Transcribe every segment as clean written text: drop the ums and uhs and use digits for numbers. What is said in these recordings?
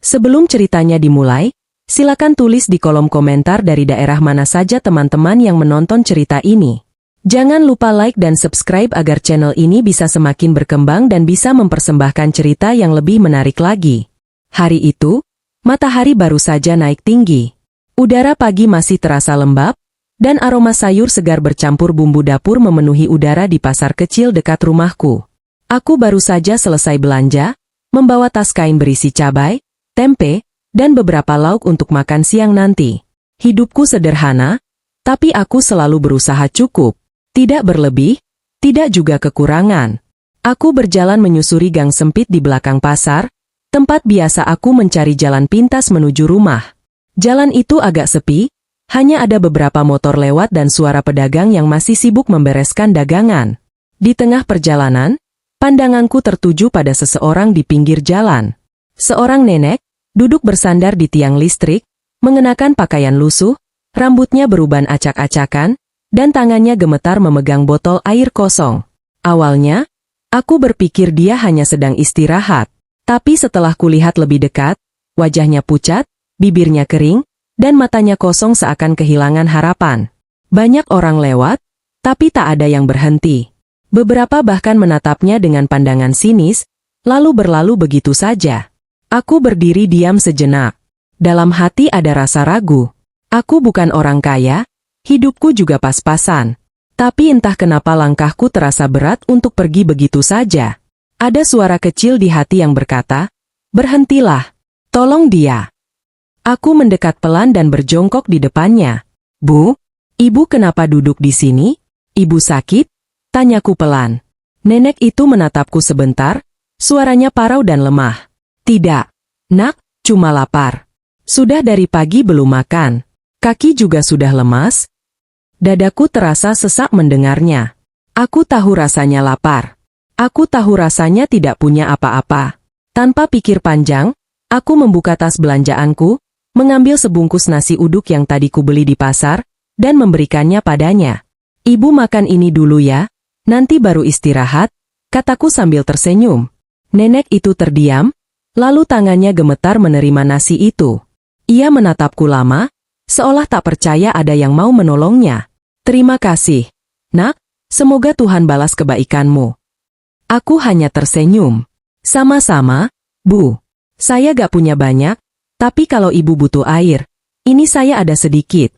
Sebelum ceritanya dimulai, silakan tulis di kolom komentar dari daerah mana saja teman-teman yang menonton cerita ini. Jangan lupa like dan subscribe agar channel ini bisa semakin berkembang dan bisa mempersembahkan cerita yang lebih menarik lagi. Hari itu, matahari baru saja naik tinggi. Udara pagi masih terasa lembab, dan aroma sayur segar bercampur bumbu dapur memenuhi udara di pasar kecil dekat rumahku. Aku baru saja selesai belanja, membawa tas kain berisi cabai, tempe, dan beberapa lauk untuk makan siang nanti. Hidupku sederhana, tapi aku selalu berusaha cukup. Tidak berlebih, tidak juga kekurangan. Aku berjalan menyusuri gang sempit di belakang pasar, tempat biasa aku mencari jalan pintas menuju rumah. Jalan itu agak sepi, hanya ada beberapa motor lewat dan suara pedagang yang masih sibuk membereskan dagangan. Di tengah perjalanan, pandanganku tertuju pada seseorang di pinggir jalan. Seorang nenek, duduk bersandar di tiang listrik, mengenakan pakaian lusuh, rambutnya beruban acak-acakan, dan tangannya gemetar memegang botol air kosong. Awalnya, aku berpikir dia hanya sedang istirahat. Tapi setelah kulihat lebih dekat, wajahnya pucat, bibirnya kering, dan matanya kosong seakan kehilangan harapan. Banyak orang lewat, tapi tak ada yang berhenti. Beberapa bahkan menatapnya dengan pandangan sinis, lalu berlalu begitu saja. Aku berdiri diam sejenak. Dalam hati ada rasa ragu. Aku bukan orang kaya, hidupku juga pas-pasan. Tapi entah kenapa langkahku terasa berat untuk pergi begitu saja. Ada suara kecil di hati yang berkata, "Berhentilah, tolong dia." Aku mendekat pelan dan berjongkok di depannya. "Bu, ibu kenapa duduk di sini? Ibu sakit?" tanyaku pelan. Nenek itu menatapku sebentar, suaranya parau dan lemah. "Tidak, nak, cuma lapar. Sudah dari pagi belum makan. Kaki juga sudah lemas." Dadaku terasa sesak mendengarnya. Aku tahu rasanya lapar. Aku tahu rasanya tidak punya apa-apa. Tanpa pikir panjang, aku membuka tas belanjaanku, mengambil sebungkus nasi uduk yang tadi kubeli di pasar, dan memberikannya padanya. "Ibu makan ini dulu ya, nanti baru istirahat," kataku sambil tersenyum. Nenek itu terdiam, lalu tangannya gemetar menerima nasi itu. Ia menatapku lama, seolah tak percaya ada yang mau menolongnya. "Terima kasih, nak, semoga Tuhan balas kebaikanmu." Aku hanya tersenyum. "Sama-sama, Bu. Saya gak punya banyak, tapi kalau ibu butuh air, ini saya ada sedikit."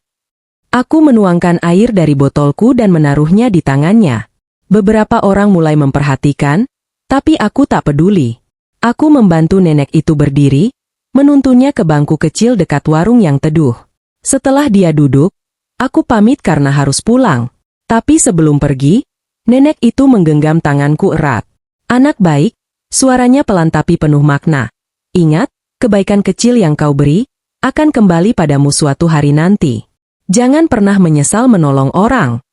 Aku menuangkan air dari botolku dan menaruhnya di tangannya. Beberapa orang mulai memperhatikan, tapi aku tak peduli. Aku membantu nenek itu berdiri, menuntunnya ke bangku kecil dekat warung yang teduh. Setelah dia duduk, aku pamit karena harus pulang. Tapi sebelum pergi, nenek itu menggenggam tanganku erat. "Anak baik," suaranya pelan tapi penuh makna. "Ingat, kebaikan kecil yang kau beri, akan kembali padamu suatu hari nanti. Jangan pernah menyesal menolong orang."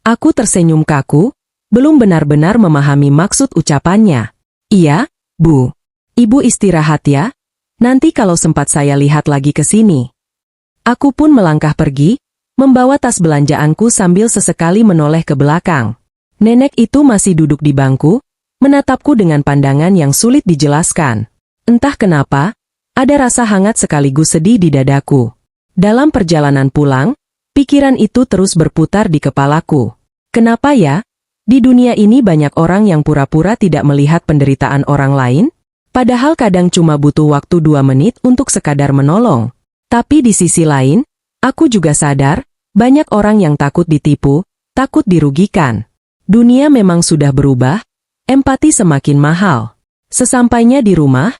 Aku tersenyum kaku, belum benar-benar memahami maksud ucapannya. "Iya, Bu. Ibu istirahat ya. Nanti kalau sempat saya lihat lagi ke sini." Aku pun melangkah pergi, membawa tas belanjaanku sambil sesekali menoleh ke belakang. Nenek itu masih duduk di bangku, menatapku dengan pandangan yang sulit dijelaskan. Entah kenapa, ada rasa hangat sekaligus sedih di dadaku. Dalam perjalanan pulang, pikiran itu terus berputar di kepalaku. Kenapa ya? Di dunia ini banyak orang yang pura-pura tidak melihat penderitaan orang lain, padahal kadang cuma butuh waktu 2 menit untuk sekadar menolong. Tapi di sisi lain, aku juga sadar, banyak orang yang takut ditipu, takut dirugikan. Dunia memang sudah berubah, empati semakin mahal. Sesampainya di rumah,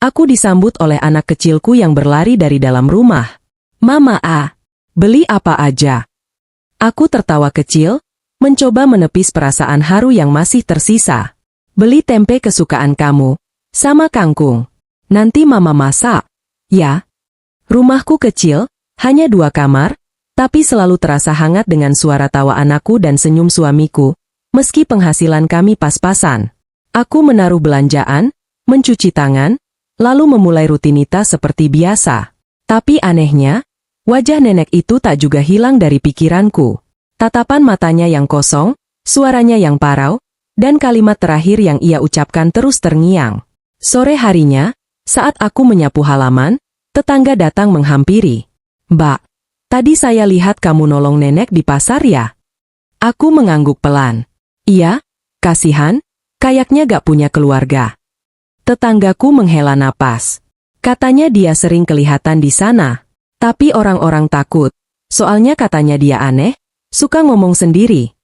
aku disambut oleh anak kecilku yang berlari dari dalam rumah. "Mama beli apa aja?" Aku tertawa kecil, mencoba menepis perasaan haru yang masih tersisa. "Beli tempe kesukaan kamu, sama kangkung. Nanti mama masak, ya." Rumahku kecil, hanya 2 kamar, tapi selalu terasa hangat dengan suara tawa anakku dan senyum suamiku, meski penghasilan kami pas-pasan. Aku menaruh belanjaan, mencuci tangan, lalu memulai rutinitas seperti biasa. Tapi anehnya, wajah nenek itu tak juga hilang dari pikiranku. Tatapan matanya yang kosong, suaranya yang parau, dan kalimat terakhir yang ia ucapkan terus terngiang. Sore harinya, Saat aku menyapu halaman, tetangga datang menghampiri. "Mbak, tadi saya lihat kamu nolong nenek di pasar ya?" Aku mengangguk pelan. "Iya, kasihan, kayaknya gak punya keluarga." Tetanggaku menghela napas. Katanya dia sering kelihatan di sana. Tapi orang-orang takut. Soalnya katanya dia aneh, suka ngomong sendiri.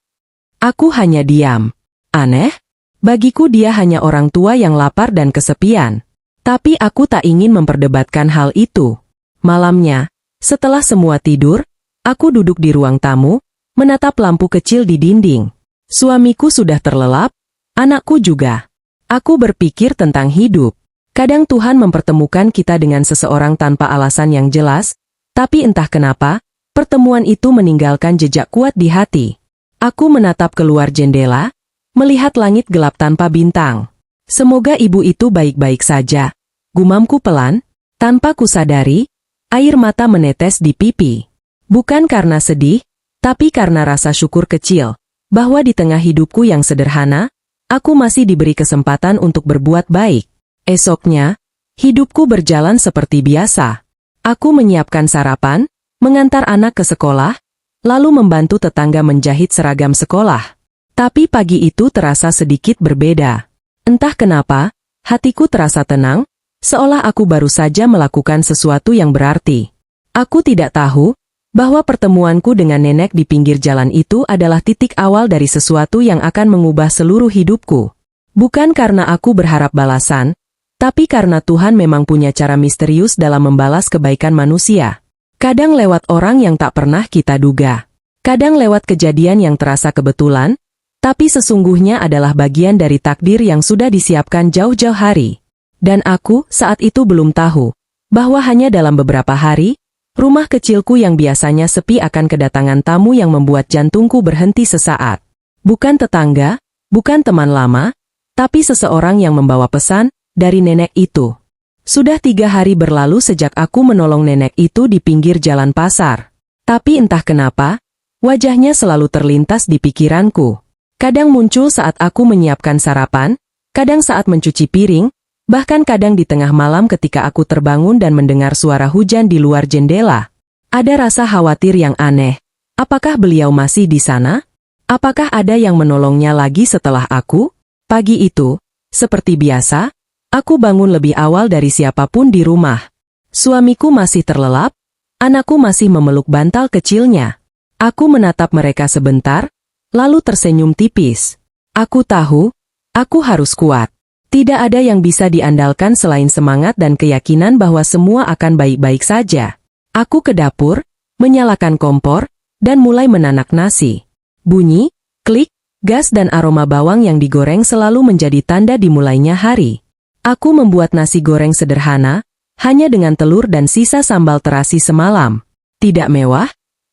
Aku hanya diam. Aneh? Bagiku dia hanya orang tua yang lapar dan kesepian. Tapi aku tak ingin memperdebatkan hal itu. Malamnya, setelah semua tidur, aku duduk di ruang tamu, menatap lampu kecil di dinding. Suamiku sudah terlelap, anakku juga. Aku berpikir tentang hidup. Kadang Tuhan mempertemukan kita dengan seseorang tanpa alasan yang jelas, tapi entah kenapa, pertemuan itu meninggalkan jejak kuat di hati. Aku menatap keluar jendela, melihat langit gelap tanpa bintang. Semoga ibu itu baik-baik saja. Gumamku pelan, tanpa kusadari, air mata menetes di pipi. Bukan karena sedih, tapi karena rasa syukur kecil, bahwa di tengah hidupku yang sederhana, aku masih diberi kesempatan untuk berbuat baik. Esoknya, hidupku berjalan seperti biasa. Aku menyiapkan sarapan, mengantar anak ke sekolah, lalu membantu tetangga menjahit seragam sekolah. Tapi pagi itu terasa sedikit berbeda. Entah kenapa, hatiku terasa tenang, seolah aku baru saja melakukan sesuatu yang berarti. Aku tidak tahu bahwa pertemuanku dengan nenek di pinggir jalan itu adalah titik awal dari sesuatu yang akan mengubah seluruh hidupku. Bukan karena aku berharap balasan, tapi karena Tuhan memang punya cara misterius dalam membalas kebaikan manusia. Kadang lewat orang yang tak pernah kita duga. Kadang lewat kejadian yang terasa kebetulan, tapi sesungguhnya adalah bagian dari takdir yang sudah disiapkan jauh-jauh hari. Dan aku saat itu belum tahu bahwa hanya dalam beberapa hari, rumah kecilku yang biasanya sepi akan kedatangan tamu yang membuat jantungku berhenti sesaat. Bukan tetangga, bukan teman lama, tapi seseorang yang membawa pesan dari nenek itu. Sudah 3 hari berlalu sejak aku menolong nenek itu di pinggir jalan pasar. Tapi entah kenapa, wajahnya selalu terlintas di pikiranku. Kadang muncul saat aku menyiapkan sarapan, kadang saat mencuci piring, bahkan kadang di tengah malam ketika aku terbangun dan mendengar suara hujan di luar jendela. Ada rasa khawatir yang aneh. Apakah beliau masih di sana? Apakah ada yang menolongnya lagi setelah aku? Pagi itu, seperti biasa, aku bangun lebih awal dari siapapun di rumah. Suamiku masih terlelap, anakku masih memeluk bantal kecilnya. Aku menatap mereka sebentar, lalu tersenyum tipis. Aku tahu, aku harus kuat. Tidak ada yang bisa diandalkan selain semangat dan keyakinan bahwa semua akan baik-baik saja. Aku ke dapur, menyalakan kompor, dan mulai menanak nasi. Bunyi, klik, gas dan aroma bawang yang digoreng selalu menjadi tanda dimulainya hari. Aku membuat nasi goreng sederhana, hanya dengan telur dan sisa sambal terasi semalam. Tidak mewah,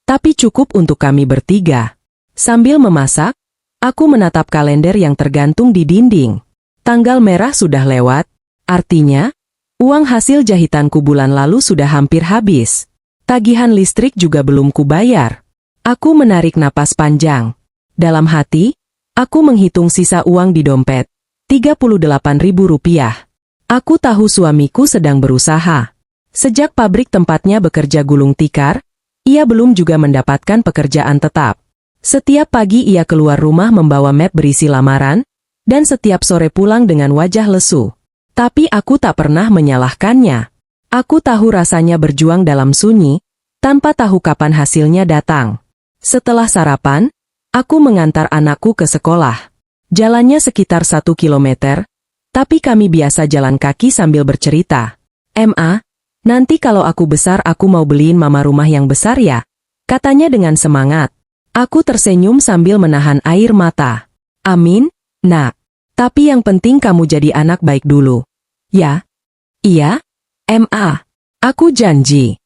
tapi cukup untuk kami bertiga. Sambil memasak, aku menatap kalender yang tergantung di dinding. Tanggal merah sudah lewat, artinya, uang hasil jahitanku bulan lalu sudah hampir habis. Tagihan listrik juga belum kubayar. Aku menarik napas panjang. Dalam hati, aku menghitung sisa uang di dompet, Rp38.000. Aku tahu suamiku sedang berusaha. Sejak pabrik tempatnya bekerja gulung tikar, ia belum juga mendapatkan pekerjaan tetap. Setiap pagi ia keluar rumah membawa map berisi lamaran, dan setiap sore pulang dengan wajah lesu. Tapi aku tak pernah menyalahkannya. Aku tahu rasanya berjuang dalam sunyi, tanpa tahu kapan hasilnya datang. Setelah sarapan, aku mengantar anakku ke sekolah. Jalannya sekitar 1 kilometer, tapi kami biasa jalan kaki sambil bercerita. "Ma, nanti kalau aku besar aku mau beliin mama rumah yang besar ya," katanya dengan semangat. Aku tersenyum sambil menahan air mata. "Amin, nak. Tapi yang penting kamu jadi anak baik dulu." "Ya." "Iya, Ma. Aku janji."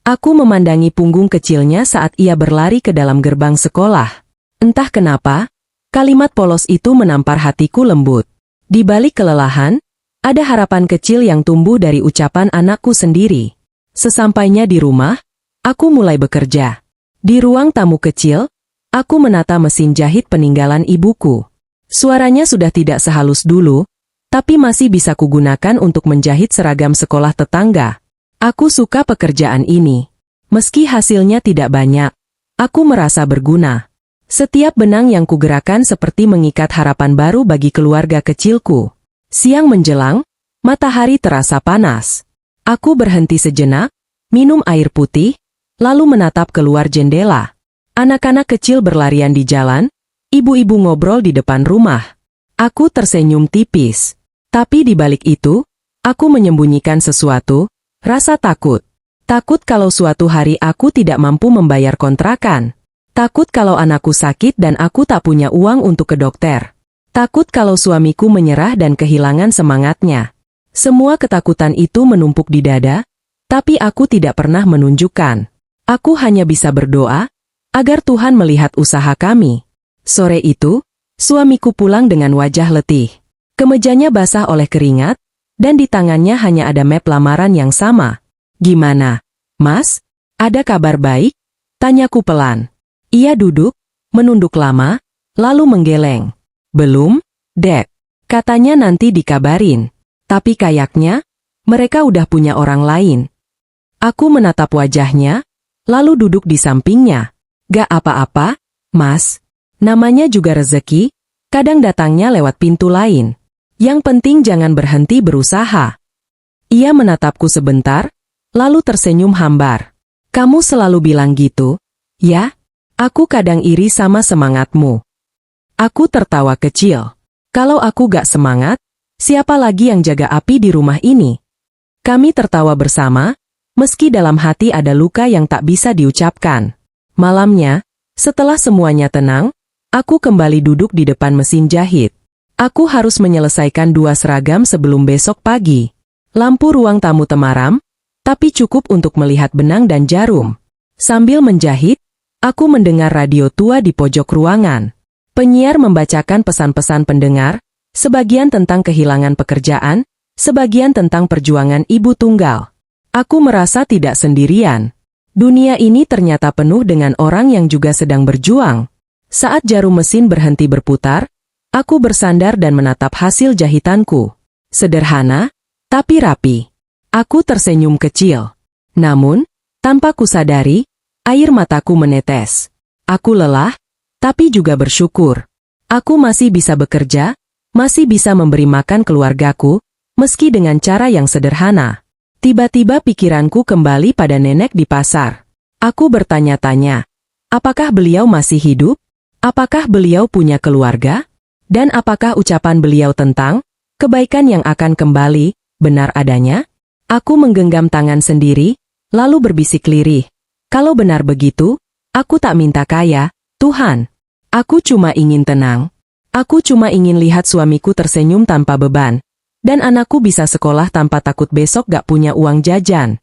Aku memandangi punggung kecilnya saat ia berlari ke dalam gerbang sekolah. Entah kenapa, kalimat polos itu menampar hatiku lembut. Di balik kelelahan, ada harapan kecil yang tumbuh dari ucapan anakku sendiri. Sesampainya di rumah, aku mulai bekerja. Di ruang tamu kecil, aku menata mesin jahit peninggalan ibuku. Suaranya sudah tidak sehalus dulu, tapi masih bisa kugunakan untuk menjahit seragam sekolah tetangga. Aku suka pekerjaan ini. Meski hasilnya tidak banyak, aku merasa berguna. Setiap benang yang kugerakkan seperti mengikat harapan baru bagi keluarga kecilku. Siang menjelang, matahari terasa panas. Aku berhenti sejenak, minum air putih, lalu menatap keluar jendela. Anak-anak kecil berlarian di jalan, ibu-ibu ngobrol di depan rumah. Aku tersenyum tipis. Tapi di balik itu, aku menyembunyikan sesuatu, rasa takut. Takut kalau suatu hari aku tidak mampu membayar kontrakan. Takut kalau anakku sakit dan aku tak punya uang untuk ke dokter. Takut kalau suamiku menyerah dan kehilangan semangatnya. Semua ketakutan itu menumpuk di dada, tapi aku tidak pernah menunjukkan. Aku hanya bisa berdoa, agar Tuhan melihat usaha kami. Sore itu, suamiku pulang dengan wajah letih. Kemejanya basah oleh keringat, dan di tangannya hanya ada map lamaran yang sama. "Gimana, Mas? Ada kabar baik?" tanyaku pelan. Ia duduk, menunduk lama, lalu menggeleng. "Belum, Dek. Katanya nanti dikabarin. Tapi kayaknya, mereka udah punya orang lain." Aku menatap wajahnya, lalu duduk di sampingnya. "Gak apa-apa, Mas. Namanya juga rezeki, kadang datangnya lewat pintu lain. Yang penting jangan berhenti berusaha." Ia menatapku sebentar, lalu tersenyum hambar. "Kamu selalu bilang gitu, ya? Aku kadang iri sama semangatmu." Aku tertawa kecil. Kalau aku gak semangat, siapa lagi yang jaga api di rumah ini? Kami tertawa bersama, meski dalam hati ada luka yang tak bisa diucapkan. Malamnya, setelah semuanya tenang, aku kembali duduk di depan mesin jahit. Aku harus menyelesaikan 2 seragam sebelum besok pagi. Lampu ruang tamu temaram, tapi cukup untuk melihat benang dan jarum. Sambil menjahit, aku mendengar radio tua di pojok ruangan. Penyiar membacakan pesan-pesan pendengar, sebagian tentang kehilangan pekerjaan, sebagian tentang perjuangan ibu tunggal. Aku merasa tidak sendirian. Dunia ini ternyata penuh dengan orang yang juga sedang berjuang. Saat jarum mesin berhenti berputar, aku bersandar dan menatap hasil jahitanku. Sederhana, tapi rapi. Aku tersenyum kecil. Namun, tanpa kusadari, air mataku menetes. Aku lelah, tapi juga bersyukur. Aku masih bisa bekerja, masih bisa memberi makan keluargaku, meski dengan cara yang sederhana. Tiba-tiba pikiranku kembali pada nenek di pasar. Aku bertanya-tanya, apakah beliau masih hidup? Apakah beliau punya keluarga? Dan apakah ucapan beliau tentang kebaikan yang akan kembali benar adanya? Aku menggenggam tangan sendiri, lalu berbisik lirih. Kalau benar begitu, aku tak minta kaya, Tuhan. Aku cuma ingin tenang. Aku cuma ingin lihat suamiku tersenyum tanpa beban. Dan anakku bisa sekolah tanpa takut besok gak punya uang jajan.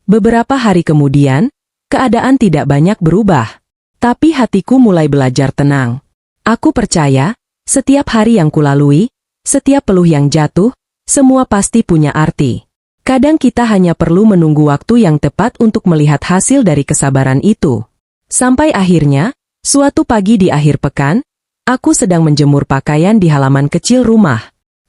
Beberapa hari kemudian, keadaan tidak banyak berubah. Tapi hatiku mulai belajar tenang. Aku percaya, setiap hari yang kulalui, setiap peluh yang jatuh, semua pasti punya arti. Kadang kita hanya perlu menunggu waktu yang tepat untuk melihat hasil dari kesabaran itu. Sampai akhirnya, suatu pagi di akhir pekan, aku sedang menjemur pakaian di halaman kecil rumah.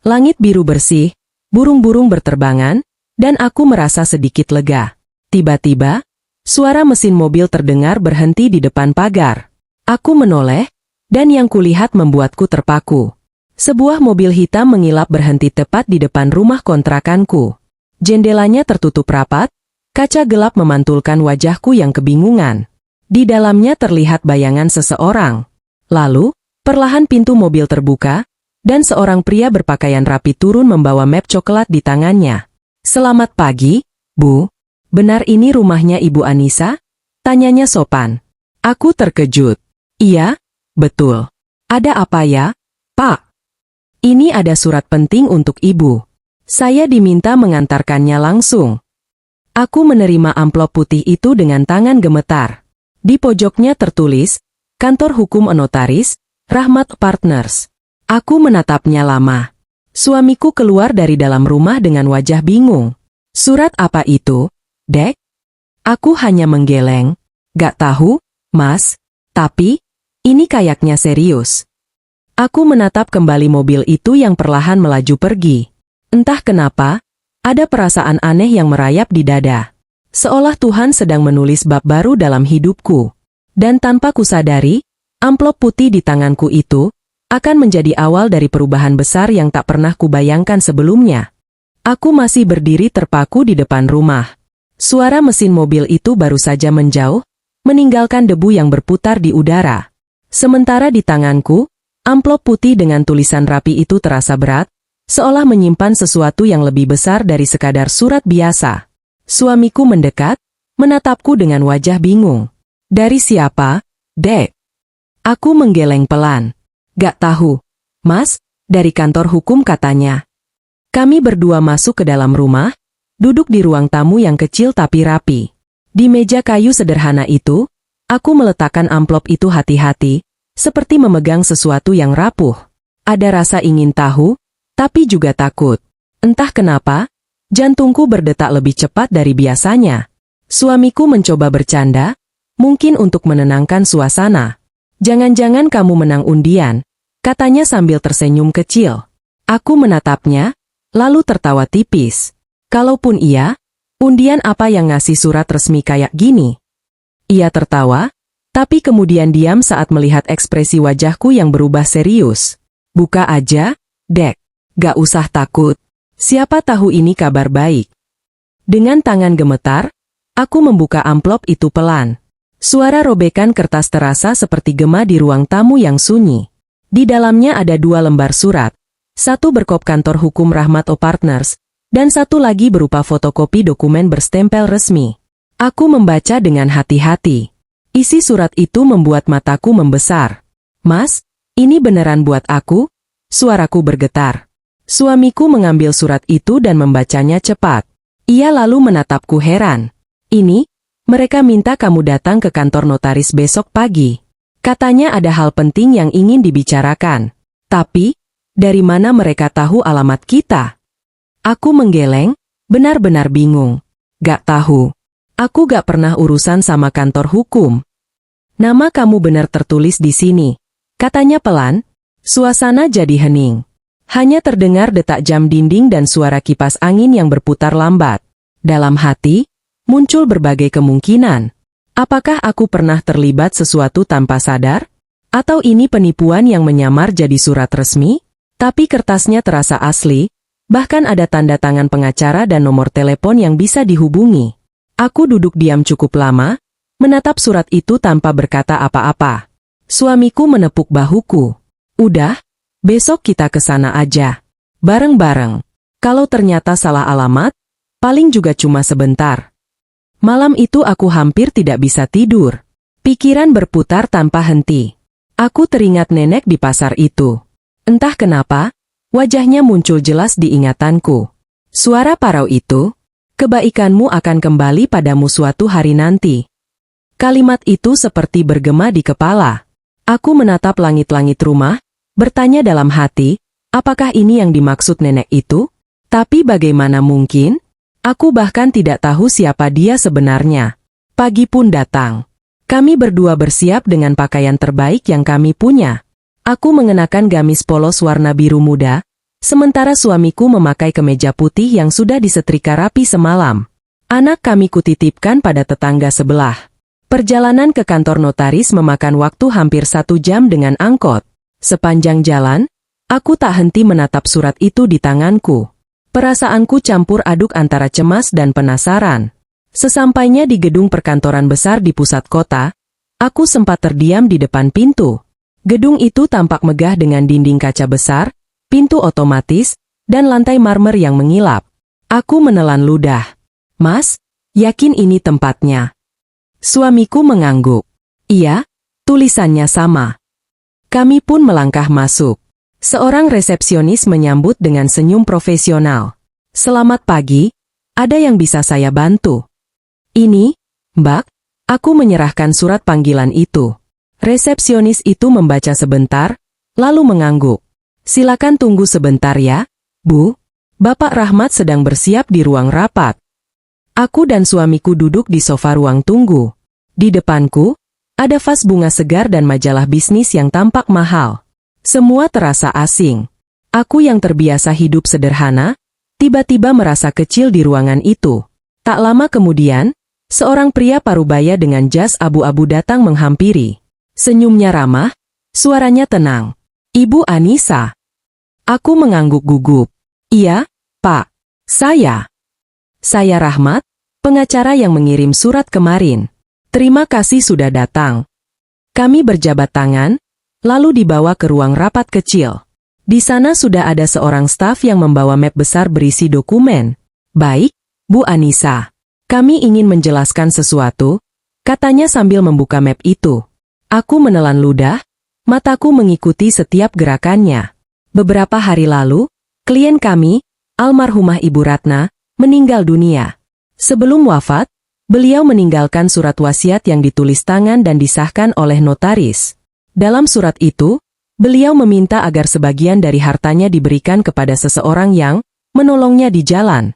Langit biru bersih, burung-burung berterbangan, dan aku merasa sedikit lega. Tiba-tiba, suara mesin mobil terdengar berhenti di depan pagar. Aku menoleh, dan yang kulihat membuatku terpaku. Sebuah mobil hitam mengilap berhenti tepat di depan rumah kontrakanku. Jendelanya tertutup rapat, kaca gelap memantulkan wajahku yang kebingungan. Di dalamnya terlihat bayangan seseorang. Lalu, perlahan pintu mobil terbuka, dan seorang pria berpakaian rapi turun membawa map coklat di tangannya. "Selamat pagi, Bu. Benar ini rumahnya Ibu Anissa?" tanyanya sopan. Aku terkejut. "Iya, betul. Ada apa ya, Pak?" "Ini ada surat penting untuk Ibu. Saya diminta mengantarkannya langsung." Aku menerima amplop putih itu dengan tangan gemetar. Di pojoknya tertulis, Kantor Hukum Notaris, Rahmat Partners. Aku menatapnya lama. Suamiku keluar dari dalam rumah dengan wajah bingung. "Surat apa itu, Dek?" Aku hanya menggeleng. "Gak tahu, Mas. Tapi, ini kayaknya serius." Aku menatap kembali mobil itu yang perlahan melaju pergi. Entah kenapa, ada perasaan aneh yang merayap di dada. Seolah Tuhan sedang menulis bab baru dalam hidupku. Dan tanpa kusadari, amplop putih di tanganku itu akan menjadi awal dari perubahan besar yang tak pernah kubayangkan sebelumnya. Aku masih berdiri terpaku di depan rumah. Suara mesin mobil itu baru saja menjauh, meninggalkan debu yang berputar di udara. Sementara di tanganku, amplop putih dengan tulisan rapi itu terasa berat, seolah menyimpan sesuatu yang lebih besar dari sekadar surat biasa. Suamiku mendekat, menatapku dengan wajah bingung. Dari siapa, Dek? Aku menggeleng pelan. Gak tahu. Mas, dari kantor hukum katanya. Kami berdua masuk ke dalam rumah, duduk di ruang tamu yang kecil tapi rapi. Di meja kayu sederhana itu, aku meletakkan amplop itu hati-hati, seperti memegang sesuatu yang rapuh. Ada rasa ingin tahu, tapi juga takut. Entah kenapa, jantungku berdetak lebih cepat dari biasanya. Suamiku mencoba bercanda, mungkin untuk menenangkan suasana. Jangan-jangan kamu menang undian, katanya sambil tersenyum kecil. Aku menatapnya, lalu tertawa tipis. Kalaupun iya, undian apa yang ngasih surat resmi kayak gini? Ia tertawa, tapi kemudian diam saat melihat ekspresi wajahku yang berubah serius. Buka aja, Dek. Gak usah takut. Siapa tahu ini kabar baik. Dengan tangan gemetar, aku membuka amplop itu pelan. Suara robekan kertas terasa seperti gema di ruang tamu yang sunyi. Di dalamnya ada 2 lembar surat. Satu berkop kantor hukum Rahmat O Partners, dan satu lagi berupa fotokopi dokumen berstempel resmi. Aku membaca dengan hati-hati. Isi surat itu membuat mataku membesar. Mas, ini beneran buat aku? Suaraku bergetar. Suamiku mengambil surat itu dan membacanya cepat. Ia lalu menatapku heran. Ini, mereka minta kamu datang ke kantor notaris besok pagi. Katanya ada hal penting yang ingin dibicarakan. Tapi, dari mana mereka tahu alamat kita? Aku menggeleng, benar-benar bingung. Gak tahu. Aku gak pernah urusan sama kantor hukum. Nama kamu benar tertulis di sini. Katanya pelan, suasana jadi hening. Hanya terdengar detak jam dinding dan suara kipas angin yang berputar lambat. Dalam hati, muncul berbagai kemungkinan. Apakah aku pernah terlibat sesuatu tanpa sadar? Atau ini penipuan yang menyamar jadi surat resmi? Tapi kertasnya terasa asli, bahkan ada tanda tangan pengacara dan nomor telepon yang bisa dihubungi. Aku duduk diam cukup lama, menatap surat itu tanpa berkata apa-apa. Suamiku menepuk bahuku. Udah, besok kita ke sana aja. Bareng-bareng. Kalau ternyata salah alamat, paling juga cuma sebentar. Malam itu aku hampir tidak bisa tidur. Pikiran berputar tanpa henti. Aku teringat nenek di pasar itu. Entah kenapa, wajahnya muncul jelas di ingatanku. Suara parau itu, kebaikanmu akan kembali padamu suatu hari nanti. Kalimat itu seperti bergema di kepala. Aku menatap langit-langit rumah, bertanya dalam hati, apakah ini yang dimaksud nenek itu? Tapi bagaimana mungkin? Aku bahkan tidak tahu siapa dia sebenarnya. Pagi pun datang. Kami berdua bersiap dengan pakaian terbaik yang kami punya. Aku mengenakan gamis polos warna biru muda, sementara suamiku memakai kemeja putih yang sudah disetrika rapi semalam. Anak kami kutitipkan pada tetangga sebelah. Perjalanan ke kantor notaris memakan waktu hampir 1 jam dengan angkot. Sepanjang jalan, aku tak henti menatap surat itu di tanganku. Perasaanku campur aduk antara cemas dan penasaran. Sesampainya di gedung perkantoran besar di pusat kota, aku sempat terdiam di depan pintu. Gedung itu tampak megah dengan dinding kaca besar, pintu otomatis, dan lantai marmer yang mengilap. Aku menelan ludah. Mas, yakin ini tempatnya? Suamiku mengangguk. Iya, tulisannya sama. Kami pun melangkah masuk. Seorang resepsionis menyambut dengan senyum profesional. Selamat pagi, ada yang bisa saya bantu? Ini, Mbak, aku menyerahkan surat panggilan itu. Resepsionis itu membaca sebentar, lalu mengangguk. Silakan tunggu sebentar ya, Bu. Bapak Rahmat sedang bersiap di ruang rapat. Aku dan suamiku duduk di sofa ruang tunggu. Di depanku, ada vas bunga segar dan majalah bisnis yang tampak mahal. Semua terasa asing. Aku yang terbiasa hidup sederhana, tiba-tiba merasa kecil di ruangan itu. Tak lama kemudian, seorang pria parubaya dengan jas abu-abu datang menghampiri. Senyumnya ramah, suaranya tenang. Ibu Anissa. Aku mengangguk gugup. Iya, Pak. Saya Rahmat, pengacara yang mengirim surat kemarin. Terima kasih sudah datang. Kami berjabat tangan, lalu dibawa ke ruang rapat kecil. Di sana sudah ada seorang staf yang membawa map besar berisi dokumen. Baik, Bu Anissa. Kami ingin menjelaskan sesuatu, katanya sambil membuka map itu. Aku menelan ludah, mataku mengikuti setiap gerakannya. Beberapa hari lalu, klien kami, almarhumah Ibu Ratna, meninggal dunia. Sebelum wafat, beliau meninggalkan surat wasiat yang ditulis tangan dan disahkan oleh notaris. Dalam surat itu, beliau meminta agar sebagian dari hartanya diberikan kepada seseorang yang menolongnya di jalan.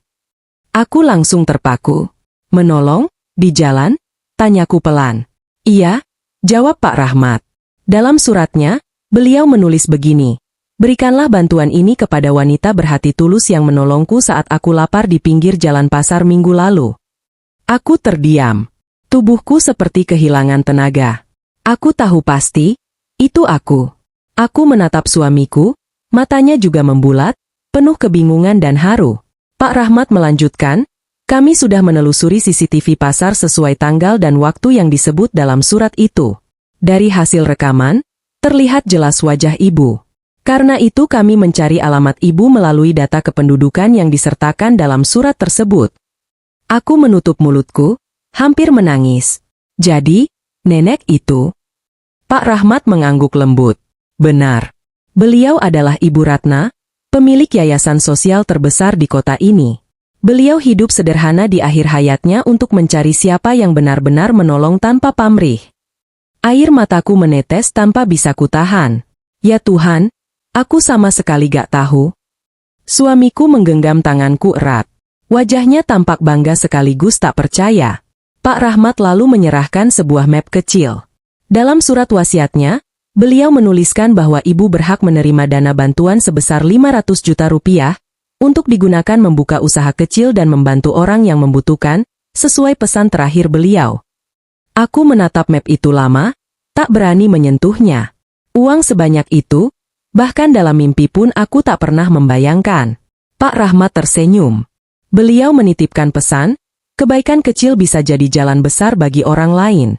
Aku langsung terpaku. Menolong? Di jalan? Tanyaku pelan. Iya, jawab Pak Rahmat. Dalam suratnya, beliau menulis begini. Berikanlah bantuan ini kepada wanita berhati tulus yang menolongku saat aku lapar di pinggir jalan pasar minggu lalu. Aku terdiam. Tubuhku seperti kehilangan tenaga. Aku tahu pasti, itu aku. Aku menatap suamiku, matanya juga membulat, penuh kebingungan dan haru. Pak Rahmat melanjutkan, kami sudah menelusuri CCTV pasar sesuai tanggal dan waktu yang disebut dalam surat itu. Dari hasil rekaman, terlihat jelas wajah ibu. Karena itu kami mencari alamat ibu melalui data kependudukan yang disertakan dalam surat tersebut. Aku menutup mulutku, hampir menangis. Jadi, nenek itu? Pak Rahmat mengangguk lembut. Benar. Beliau adalah Ibu Ratna, pemilik yayasan sosial terbesar di kota ini. Beliau hidup sederhana di akhir hayatnya untuk mencari siapa yang benar-benar menolong tanpa pamrih. Air mataku menetes tanpa bisa kutahan. Ya Tuhan, aku sama sekali gak tahu. Suamiku menggenggam tanganku erat. Wajahnya tampak bangga sekaligus tak percaya. Pak Rahmat lalu menyerahkan sebuah map kecil. Dalam surat wasiatnya, beliau menuliskan bahwa ibu berhak menerima dana bantuan sebesar 500 juta rupiah untuk digunakan membuka usaha kecil dan membantu orang yang membutuhkan, sesuai pesan terakhir beliau. Aku menatap map itu lama, tak berani menyentuhnya. Uang sebanyak itu, bahkan dalam mimpi pun aku tak pernah membayangkan. Pak Rahmat tersenyum. Beliau menitipkan pesan, kebaikan kecil bisa jadi jalan besar bagi orang lain.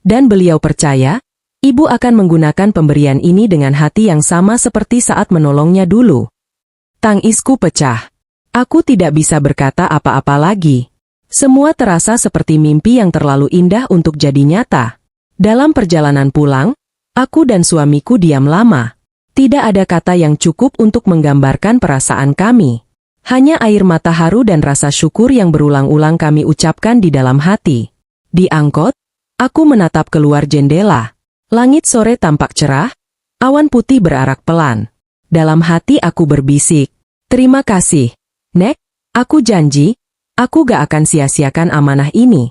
Dan beliau percaya, ibu akan menggunakan pemberian ini dengan hati yang sama seperti saat menolongnya dulu. Tangisku pecah. Aku tidak bisa berkata apa-apa lagi. Semua terasa seperti mimpi yang terlalu indah untuk jadi nyata. Dalam perjalanan pulang, aku dan suamiku diam lama. Tidak ada kata yang cukup untuk menggambarkan perasaan kami. Hanya air mata haru dan rasa syukur yang berulang-ulang kami ucapkan di dalam hati. Di angkot, aku menatap keluar jendela. Langit sore tampak cerah, awan putih berarak pelan. Dalam hati aku berbisik, terima kasih, Nek, aku janji, aku gak akan sia-siakan amanah ini.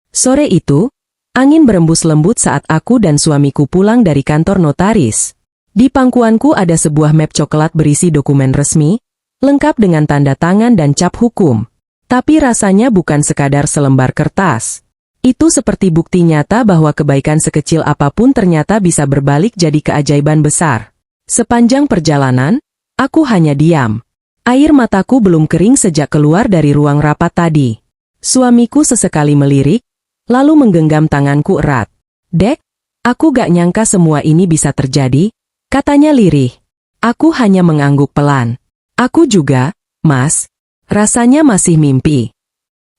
Sore itu, angin berembus lembut saat aku dan suamiku pulang dari kantor notaris. Di pangkuanku ada sebuah map coklat berisi dokumen resmi, lengkap dengan tanda tangan dan cap hukum. Tapi rasanya bukan sekadar selembar kertas. Itu seperti bukti nyata bahwa kebaikan sekecil apapun ternyata bisa berbalik jadi keajaiban besar. Sepanjang perjalanan, aku hanya diam. Air mataku belum kering sejak keluar dari ruang rapat tadi. Suamiku sesekali melirik, lalu menggenggam tanganku erat. Dek, aku gak nyangka semua ini bisa terjadi, katanya lirih. Aku hanya mengangguk pelan. Aku juga, Mas, rasanya masih mimpi.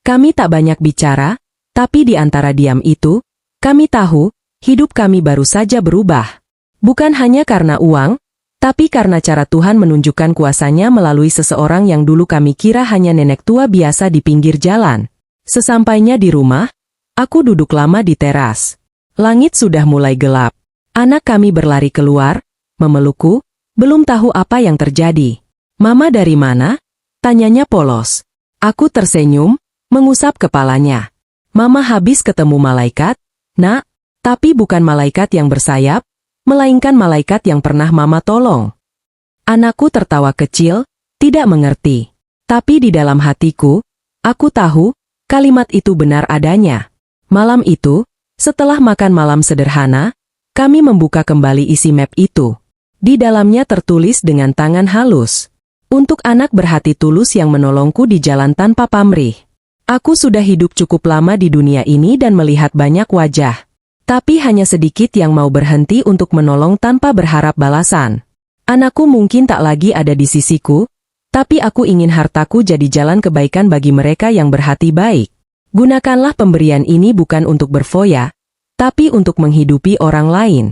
Kami tak banyak bicara, tapi di antara diam itu, kami tahu, hidup kami baru saja berubah. Bukan hanya karena uang, tapi karena cara Tuhan menunjukkan kuasanya melalui seseorang yang dulu kami kira hanya nenek tua biasa di pinggir jalan. Sesampainya di rumah, aku duduk lama di teras. Langit sudah mulai gelap. Anak kami berlari keluar, memelukku, belum tahu apa yang terjadi. Mama dari mana? Tanyanya polos. Aku tersenyum, mengusap kepalanya. Mama habis ketemu malaikat, Nak, tapi bukan malaikat yang bersayap, melainkan malaikat yang pernah Mama tolong. Anakku tertawa kecil, tidak mengerti. Tapi di dalam hatiku, aku tahu, kalimat itu benar adanya. Malam itu, setelah makan malam sederhana, kami membuka kembali isi map itu. Di dalamnya tertulis dengan tangan halus. Untuk anak berhati tulus yang menolongku di jalan tanpa pamrih. Aku sudah hidup cukup lama di dunia ini dan melihat banyak wajah. Tapi hanya sedikit yang mau berhenti untuk menolong tanpa berharap balasan. Anakku mungkin tak lagi ada di sisiku, tapi aku ingin hartaku jadi jalan kebaikan bagi mereka yang berhati baik. Gunakanlah pemberian ini bukan untuk berfoya, tapi untuk menghidupi orang lain.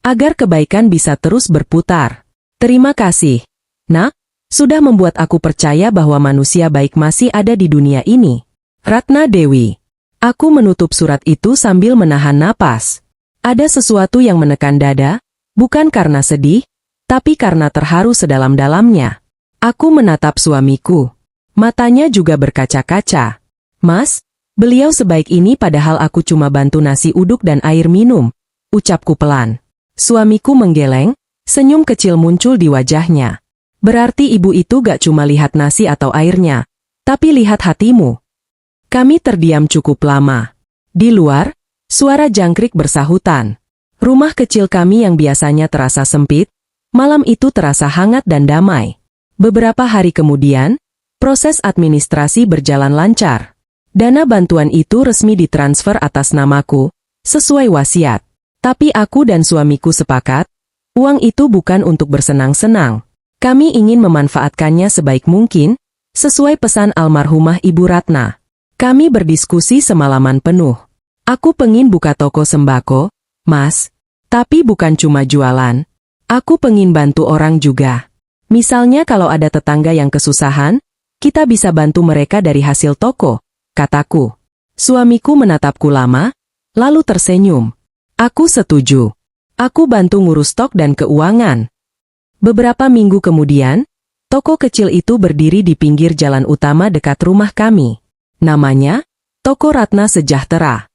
Agar kebaikan bisa terus berputar. Terima kasih, Nak, sudah membuat aku percaya bahwa manusia baik masih ada di dunia ini. Ratna Dewi. Aku menutup surat itu sambil menahan napas. Ada sesuatu yang menekan dada, bukan karena sedih, tapi karena terharu sedalam-dalamnya. Aku menatap suamiku. Matanya juga berkaca-kaca. Mas, beliau sebaik ini padahal aku cuma bantu nasi uduk dan air minum, ucapku pelan. Suamiku menggeleng, senyum kecil muncul di wajahnya. Berarti ibu itu gak cuma lihat nasi atau airnya, tapi lihat hatimu. Kami terdiam cukup lama. Di luar, suara jangkrik bersahutan. Rumah kecil kami yang biasanya terasa sempit, malam itu terasa hangat dan damai. Beberapa hari kemudian, proses administrasi berjalan lancar. Dana bantuan itu resmi ditransfer atas namaku, sesuai wasiat. Tapi aku dan suamiku sepakat, uang itu bukan untuk bersenang-senang. Kami ingin memanfaatkannya sebaik mungkin, sesuai pesan almarhumah Ibu Ratna. Kami berdiskusi semalaman penuh. Aku pengin buka toko sembako, Mas. Tapi bukan cuma jualan. Aku pengin bantu orang juga. Misalnya kalau ada tetangga yang kesusahan, kita bisa bantu mereka dari hasil toko, kataku. Suamiku menatapku lama, lalu tersenyum. Aku setuju. Aku bantu ngurus stok dan keuangan. Beberapa minggu kemudian, toko kecil itu berdiri di pinggir jalan utama dekat rumah kami. Namanya, Toko Ratna Sejahtera.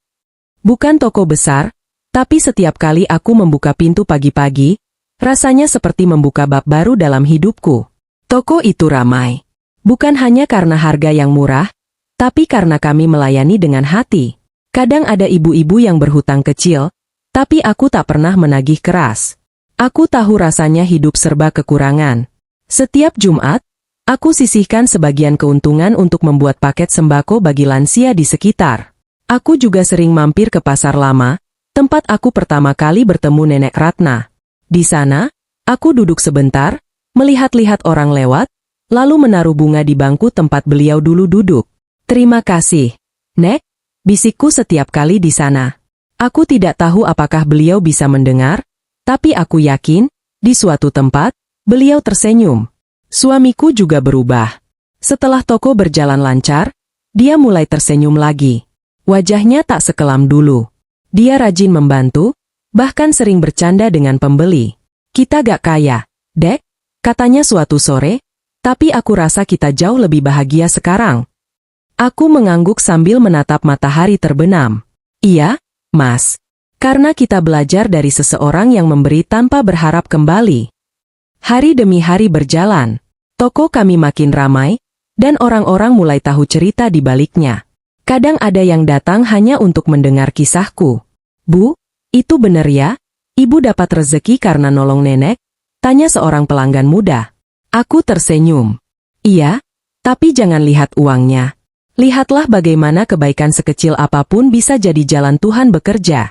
Bukan toko besar, tapi setiap kali aku membuka pintu pagi-pagi, rasanya seperti membuka bab baru dalam hidupku. Toko itu ramai. Bukan hanya karena harga yang murah, tapi karena kami melayani dengan hati. Kadang ada ibu-ibu yang berhutang kecil, tapi aku tak pernah menagih keras. Aku tahu rasanya hidup serba kekurangan. Setiap Jumat, aku sisihkan sebagian keuntungan untuk membuat paket sembako bagi lansia di sekitar. Aku juga sering mampir ke pasar lama, tempat aku pertama kali bertemu Nenek Ratna. Di sana, aku duduk sebentar, melihat-lihat orang lewat, lalu menaruh bunga di bangku tempat beliau dulu duduk. Terima kasih, Nek, bisikku setiap kali di sana. Aku tidak tahu apakah beliau bisa mendengar, tapi aku yakin, di suatu tempat, beliau tersenyum. Suamiku juga berubah. Setelah toko berjalan lancar, dia mulai tersenyum lagi. Wajahnya tak sekelam dulu. Dia rajin membantu, bahkan sering bercanda dengan pembeli. Kita gak kaya, Dek, katanya suatu sore, tapi aku rasa kita jauh lebih bahagia sekarang. Aku mengangguk sambil menatap matahari terbenam. Iya, Mas. Karena kita belajar dari seseorang yang memberi tanpa berharap kembali. Hari demi hari berjalan, toko kami makin ramai, dan orang-orang mulai tahu cerita di baliknya. Kadang ada yang datang hanya untuk mendengar kisahku. Bu, itu benar ya? Ibu dapat rezeki karena nolong nenek? Tanya seorang pelanggan muda. Aku tersenyum. Iya, tapi jangan lihat uangnya. Lihatlah bagaimana kebaikan sekecil apapun bisa jadi jalan Tuhan bekerja.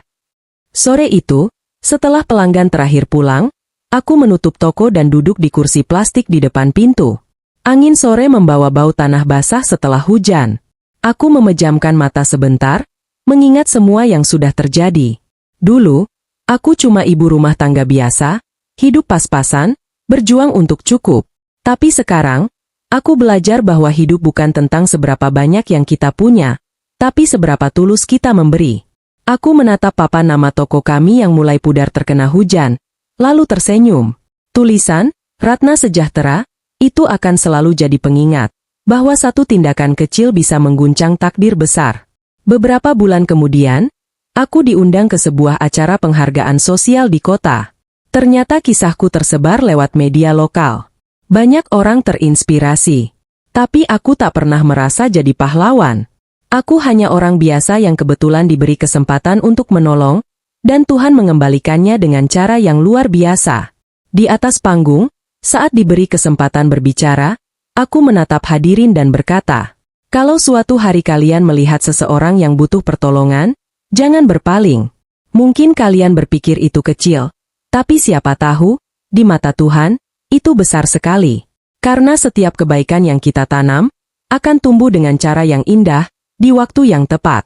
Sore itu, setelah pelanggan terakhir pulang, aku menutup toko dan duduk di kursi plastik di depan pintu. Angin sore membawa bau tanah basah setelah hujan. Aku memejamkan mata sebentar, mengingat semua yang sudah terjadi. Dulu, aku cuma ibu rumah tangga biasa, hidup pas-pasan, berjuang untuk cukup. Tapi sekarang, aku belajar bahwa hidup bukan tentang seberapa banyak yang kita punya, tapi seberapa tulus kita memberi. Aku menatap papan nama toko kami yang mulai pudar terkena hujan, lalu tersenyum. Tulisan, Ratna Sejahtera, itu akan selalu jadi pengingat, bahwa satu tindakan kecil bisa mengguncang takdir besar. Beberapa bulan kemudian, aku diundang ke sebuah acara penghargaan sosial di kota. Ternyata kisahku tersebar lewat media lokal. Banyak orang terinspirasi. Tapi aku tak pernah merasa jadi pahlawan. Aku hanya orang biasa yang kebetulan diberi kesempatan untuk menolong, dan Tuhan mengembalikannya dengan cara yang luar biasa. Di atas panggung, saat diberi kesempatan berbicara, aku menatap hadirin dan berkata, "Kalau suatu hari kalian melihat seseorang yang butuh pertolongan, jangan berpaling. Mungkin kalian berpikir itu kecil, tapi siapa tahu, di mata Tuhan, itu besar sekali. Karena setiap kebaikan yang kita tanam, akan tumbuh dengan cara yang indah, di waktu yang tepat."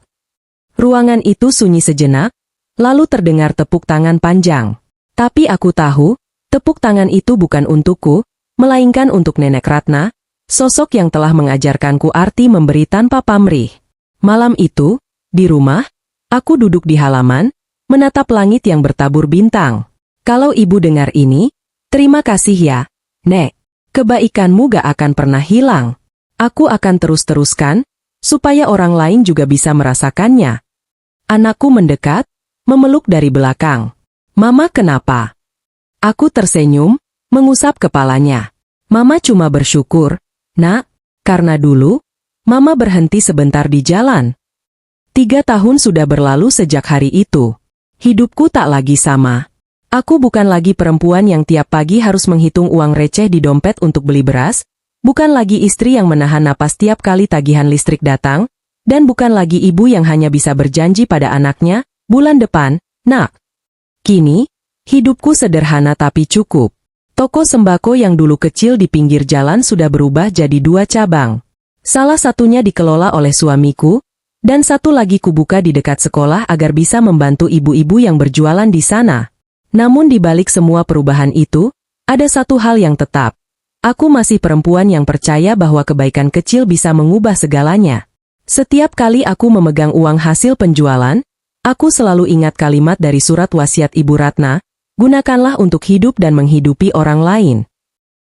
Ruangan itu sunyi sejenak, lalu terdengar tepuk tangan panjang. Tapi aku tahu, tepuk tangan itu bukan untukku, melainkan untuk Nenek Ratna, sosok yang telah mengajarkanku arti memberi tanpa pamrih. Malam itu, di rumah, aku duduk di halaman, menatap langit yang bertabur bintang. "Kalau ibu dengar ini, terima kasih ya, Nek. Kebaikanmu gak akan pernah hilang. Aku akan terus-teruskan, supaya orang lain juga bisa merasakannya." Anakku mendekat, memeluk dari belakang. "Mama kenapa?" Aku tersenyum, mengusap kepalanya. "Mama cuma bersyukur, Nak, karena dulu, Mama berhenti sebentar di jalan. 3 tahun sudah berlalu sejak hari itu. Hidupku tak lagi sama. Aku bukan lagi perempuan yang tiap pagi harus menghitung uang receh di dompet untuk beli beras, bukan lagi istri yang menahan napas tiap kali tagihan listrik datang, dan bukan lagi ibu yang hanya bisa berjanji pada anaknya, 'Bulan depan, Nak.' Kini, hidupku sederhana tapi cukup. Toko sembako yang dulu kecil di pinggir jalan sudah berubah jadi 2 cabang. Salah satunya dikelola oleh suamiku, dan satu lagi kubuka di dekat sekolah agar bisa membantu ibu-ibu yang berjualan di sana. Namun di balik semua perubahan itu, ada satu hal yang tetap. Aku masih perempuan yang percaya bahwa kebaikan kecil bisa mengubah segalanya. Setiap kali aku memegang uang hasil penjualan, aku selalu ingat kalimat dari surat wasiat Ibu Ratna, "Gunakanlah untuk hidup dan menghidupi orang lain."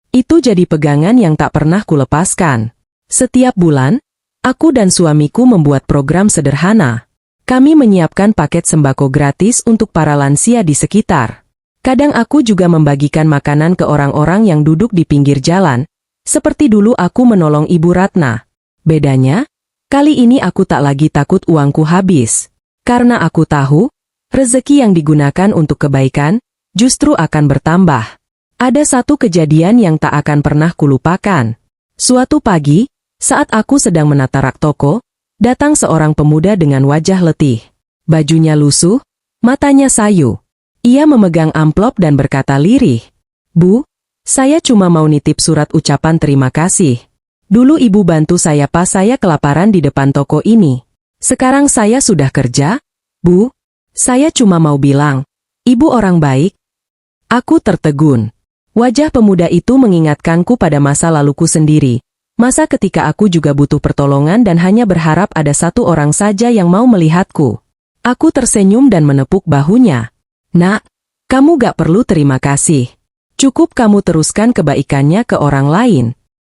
Itu jadi pegangan yang tak pernah kulepaskan. Setiap bulan, aku dan suamiku membuat program sederhana. Kami menyiapkan paket sembako gratis untuk para lansia di sekitar. Kadang aku juga membagikan makanan ke orang-orang yang duduk di pinggir jalan, seperti dulu aku menolong Ibu Ratna. Bedanya, kali ini aku tak lagi takut uangku habis. Karena aku tahu, rezeki yang digunakan untuk kebaikan, justru akan bertambah. Ada satu kejadian yang tak akan pernah kulupakan. Suatu pagi, saat aku sedang menata rak toko, datang seorang pemuda dengan wajah letih. Bajunya lusuh, matanya sayu. Ia memegang amplop dan berkata lirih, "Bu, saya cuma mau nitip surat ucapan terima kasih. Dulu ibu bantu saya pas saya kelaparan di depan toko ini. Sekarang saya sudah kerja, Bu. Saya cuma mau bilang, ibu orang baik." Aku tertegun. Wajah pemuda itu mengingatkanku pada masa laluku sendiri. Masa ketika aku juga butuh pertolongan dan hanya berharap ada satu orang saja yang mau melihatku. Aku tersenyum dan menepuk bahunya. "Nak, kamu gak perlu terima kasih. Cukup kamu teruskan kebaikannya ke orang lain.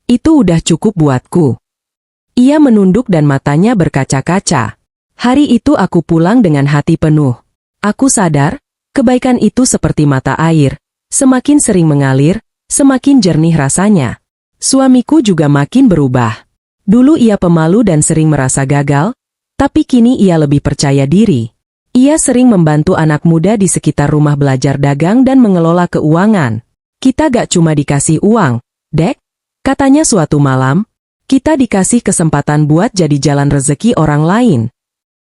Itu udah cukup buatku." Ia menunduk dan matanya berkaca-kaca. Hari itu aku pulang dengan hati penuh. Aku sadar, kebaikan itu seperti mata air, semakin sering mengalir, semakin jernih rasanya. Suamiku juga makin berubah. Dulu ia pemalu dan sering merasa gagal, tapi kini ia lebih percaya diri. Ia sering membantu anak muda di sekitar rumah belajar dagang dan mengelola keuangan. "Kita gak cuma dikasih uang, Dek," katanya suatu malam, "kita dikasih kesempatan buat jadi jalan rezeki orang lain."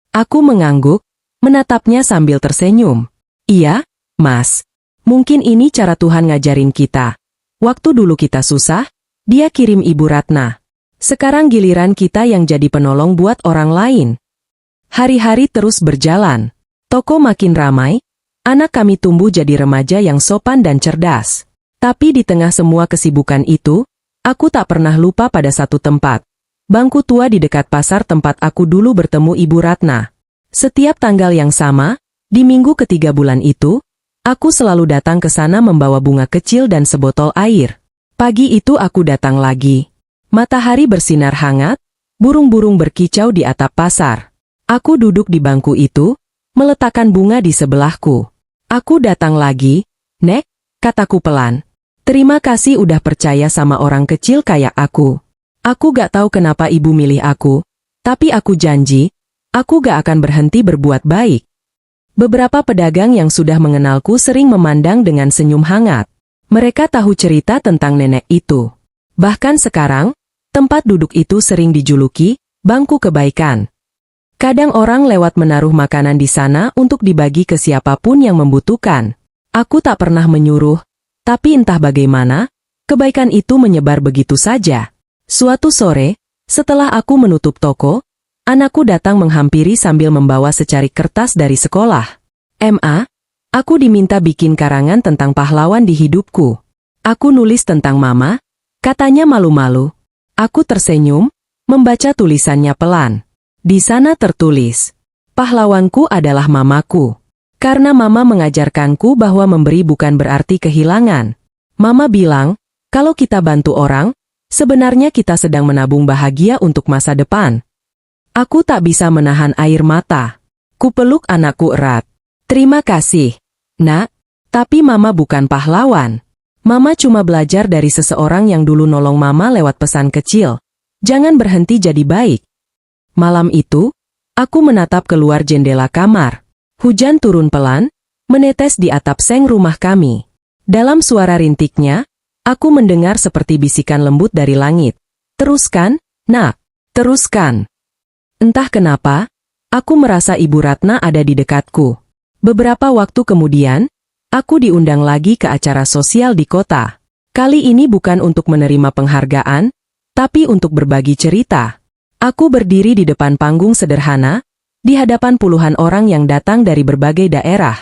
Aku mengangguk, menatapnya sambil tersenyum. "Iya, Mas. Mungkin ini cara Tuhan ngajarin kita. Waktu dulu kita susah, Dia kirim Ibu Ratna. Sekarang giliran kita yang jadi penolong buat orang lain." Hari-hari terus berjalan. Toko makin ramai, anak kami tumbuh jadi remaja yang sopan dan cerdas. Tapi di tengah semua kesibukan itu, aku tak pernah lupa pada satu tempat. Bangku tua di dekat pasar tempat aku dulu bertemu Ibu Ratna. Setiap tanggal yang sama, di minggu ketiga bulan itu, aku selalu datang ke sana membawa bunga kecil dan sebotol air. Pagi itu aku datang lagi. Matahari bersinar hangat, burung-burung berkicau di atap pasar. Aku duduk di bangku itu, meletakkan bunga di sebelahku. Aku datang lagi, "Nek, kataku pelan. Terima kasih udah percaya sama orang kecil kayak aku. Aku gak tahu kenapa ibu milih aku, tapi aku janji, aku gak akan berhenti berbuat baik. Beberapa pedagang yang sudah mengenalku sering memandang dengan senyum hangat. Mereka tahu cerita tentang nenek itu. Bahkan sekarang, tempat duduk itu sering dijuluki bangku kebaikan. Kadang orang lewat menaruh makanan di sana untuk dibagi ke siapapun yang membutuhkan. Aku tak pernah menyuruh, tapi entah bagaimana, kebaikan itu menyebar begitu saja. Suatu sore, setelah aku menutup toko, anakku datang menghampiri sambil membawa secarik kertas dari sekolah. "Ma, aku diminta bikin karangan tentang pahlawan di hidupku. Aku nulis tentang Mama," katanya malu-malu. Aku tersenyum, membaca tulisannya pelan. Di sana tertulis, "Pahlawanku adalah mamaku. Karena Mama mengajarkanku bahwa memberi bukan berarti kehilangan. Mama bilang, kalau kita bantu orang, sebenarnya kita sedang menabung bahagia untuk masa depan." Aku tak bisa menahan air mata. Kupeluk anakku erat. "Terima kasih, Nak. Tapi Mama bukan pahlawan. Mama cuma belajar dari seseorang yang dulu nolong Mama lewat pesan kecil. Jangan berhenti jadi baik." Malam itu, aku menatap keluar jendela kamar. Hujan turun pelan, menetes di atap seng rumah kami. Dalam suara rintiknya, aku mendengar seperti bisikan lembut dari langit. "Teruskan, Nak, teruskan." Entah kenapa, aku merasa Ibu Ratna ada di dekatku. Beberapa waktu kemudian, aku diundang lagi ke acara sosial di kota. Kali ini bukan untuk menerima penghargaan, tapi untuk berbagi cerita. Aku berdiri di depan panggung sederhana, di hadapan puluhan orang yang datang dari berbagai daerah.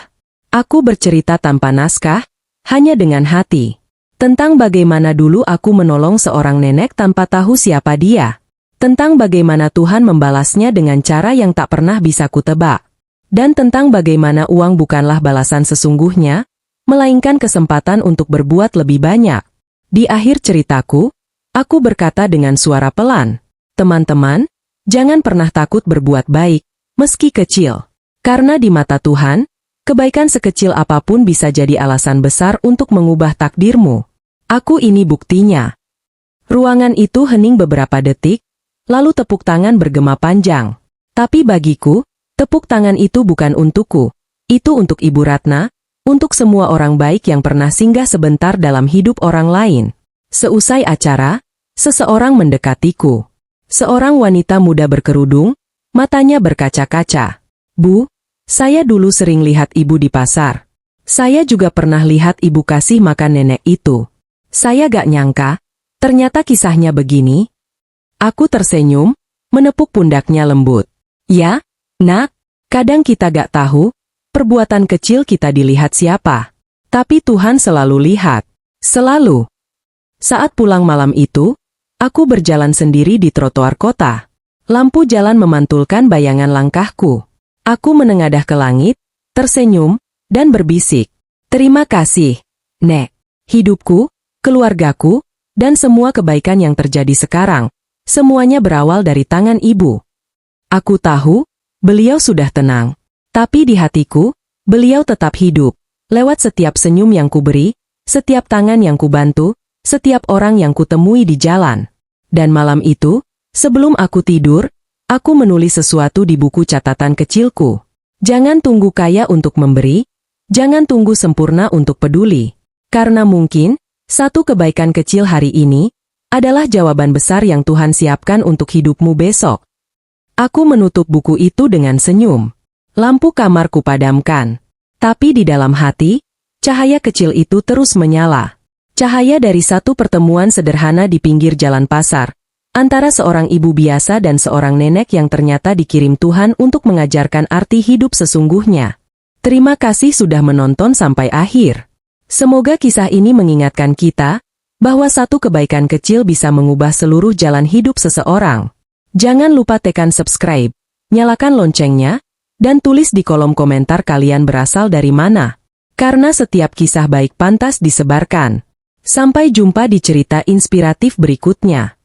Aku bercerita tanpa naskah, hanya dengan hati. Tentang bagaimana dulu aku menolong seorang nenek tanpa tahu siapa dia. Tentang bagaimana Tuhan membalasnya dengan cara yang tak pernah bisa kutebak. Dan tentang bagaimana uang bukanlah balasan sesungguhnya, melainkan kesempatan untuk berbuat lebih banyak. Di akhir ceritaku, aku berkata dengan suara pelan, "Teman-teman, jangan pernah takut berbuat baik, meski kecil. Karena di mata Tuhan, kebaikan sekecil apapun bisa jadi alasan besar untuk mengubah takdirmu." Aku ini buktinya. Ruangan itu hening beberapa detik, lalu tepuk tangan bergema panjang. Tapi bagiku, tepuk tangan itu bukan untukku. Itu untuk Ibu Ratna, untuk semua orang baik yang pernah singgah sebentar dalam hidup orang lain. Seusai acara, seseorang mendekatiku. Seorang wanita muda berkerudung, matanya berkaca-kaca. "Bu, saya dulu sering lihat Ibu di pasar. Saya juga pernah lihat Ibu kasih makan nenek itu. Saya gak nyangka, ternyata kisahnya begini." Aku tersenyum, menepuk pundaknya lembut. "Ya, Nak, kadang kita gak tahu, perbuatan kecil kita dilihat siapa. Tapi Tuhan selalu lihat. Selalu." Saat pulang malam itu, aku berjalan sendiri di trotoar kota. Lampu jalan memantulkan bayangan langkahku. Aku menengadah ke langit, tersenyum, dan berbisik, "Terima kasih, Nek. Hidupku, keluargaku, dan semua kebaikan yang terjadi sekarang, semuanya berawal dari tangan Ibu." Aku tahu, beliau sudah tenang. Tapi di hatiku, beliau tetap hidup. Lewat setiap senyum yang kuberi, setiap tangan yang kubantu, setiap orang yang kutemui di jalan. Dan malam itu, sebelum aku tidur, aku menulis sesuatu di buku catatan kecilku. Jangan tunggu kaya untuk memberi, jangan tunggu sempurna untuk peduli. Karena mungkin, satu kebaikan kecil hari ini, adalah jawaban besar yang Tuhan siapkan untuk hidupmu besok. Aku menutup buku itu dengan senyum. Lampu kamar kupadamkan. Tapi di dalam hati, cahaya kecil itu terus menyala. Cahaya dari satu pertemuan sederhana di pinggir jalan pasar, antara seorang ibu biasa dan seorang nenek yang ternyata dikirim Tuhan untuk mengajarkan arti hidup sesungguhnya. Terima kasih sudah menonton sampai akhir. Semoga kisah ini mengingatkan kita, bahwa satu kebaikan kecil bisa mengubah seluruh jalan hidup seseorang. Jangan lupa tekan subscribe, nyalakan loncengnya, dan tulis di kolom komentar kalian berasal dari mana. Karena setiap kisah baik pantas disebarkan. Sampai jumpa di cerita inspiratif berikutnya.